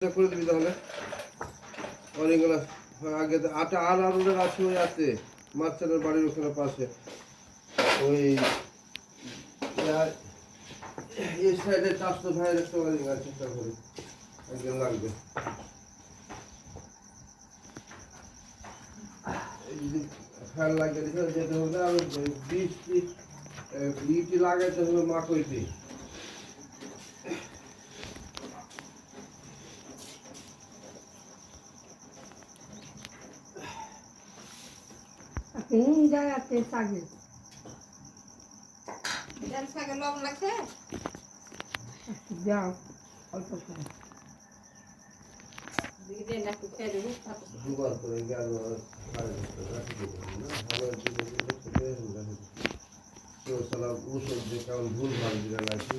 করে দিবি তাহলে অনেকগুলো আগে আটা আর আলুটা আছে ওই আছে মাছচানের বাড়ির ওখানে পাশে ওই এই সাইডে 400 ভাইয়ের একটা ওয়ারিং আছে চেষ্টা করি একদিন লাগবে ফ্যান লাগিয়ে দিতে যেতে হবে আর বৃষ্টি ইটি লাগাইতে হবে মাকইটি জায়গাতে শাকে শাকে লবণ লাগছে যাও অল্প করে দুবার করে গেল রাখি দেবেন না ভালো কেউ সালা ওষুধ দিয়ে কেমন ভুল ভাল দিলে নাকি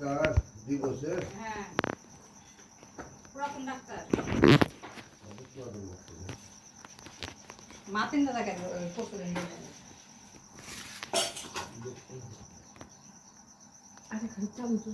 তার দিবসে হ্যাঁ পুরাতন ডাক্তার মাতিন দাদা কেন পশুরে আরে খালি চামচ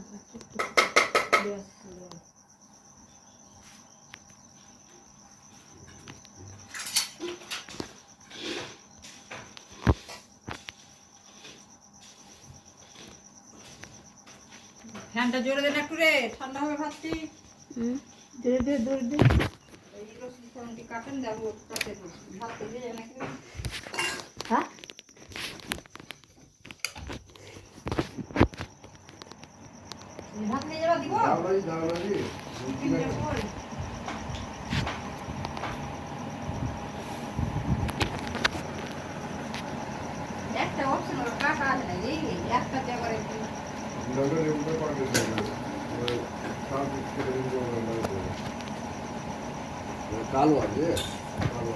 ফ্যানটা জোরে দেন একটু রে ঠান্ডা হবে ভাবছি ধরে এই রসুন ফোড়নটি কাটেন যাবো কাটে ভাত দিয়ে যায় নাকি হ্যাঁ ভাত নিয়ে যাবা দিব একটা অপশন কাটা আছে না এই একটা জায়গায় কালো আছে কালো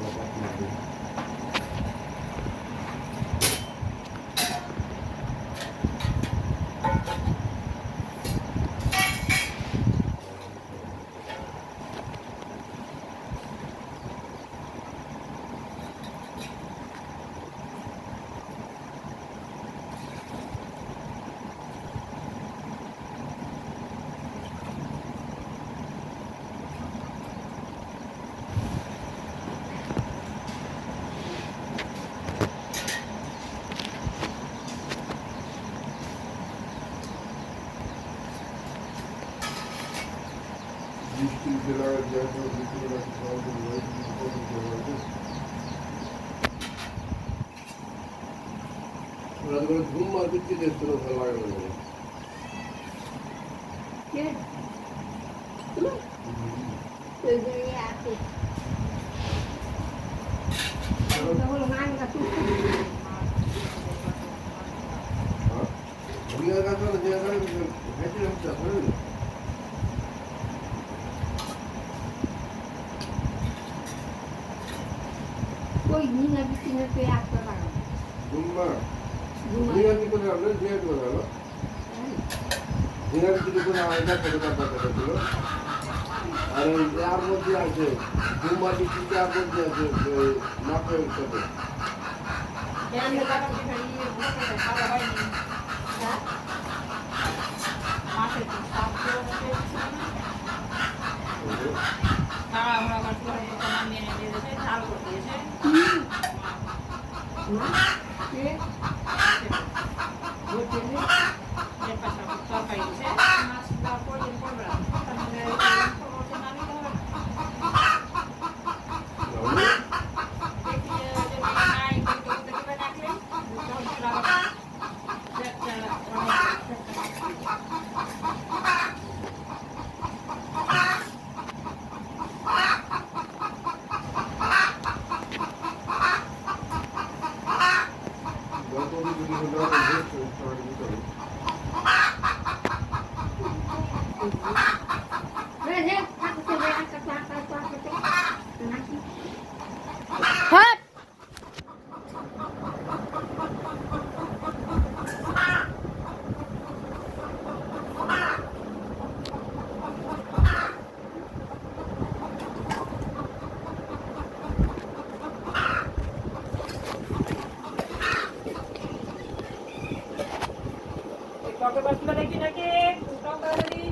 ঘুম মার দিচ্ছি দেখছিল ভালো লাগে না कोई नहीं है किसी ने पे आपका लगा ঘুমা ঘুমিয়ে কি করে আমরা জিয়া করে হলো জিয়া কি করে আয়না করে কথা ছিল আর এর মধ্যে আছে ঘুমা কি আর মধ্যে আছে মাপের সাথে কেন কাটা দিয়ে বসে খাওয়া হয়নি হ্যাঁ মাঠে তো সাপ করে তারা আমরা কাটতে হয় তো নামিয়ে নিয়ে দিয়েছে ঝাল করে দিয়েছে ना ये वो चले এর পাশে তরকারি দিয়েছে মাছটা পড়ে পড়বে না তাহলে খবরটা নামি হবে দেখি যে নাই কিন্তু দেখবে রাখলে টক বাকি নাকি নাকি টক বাকি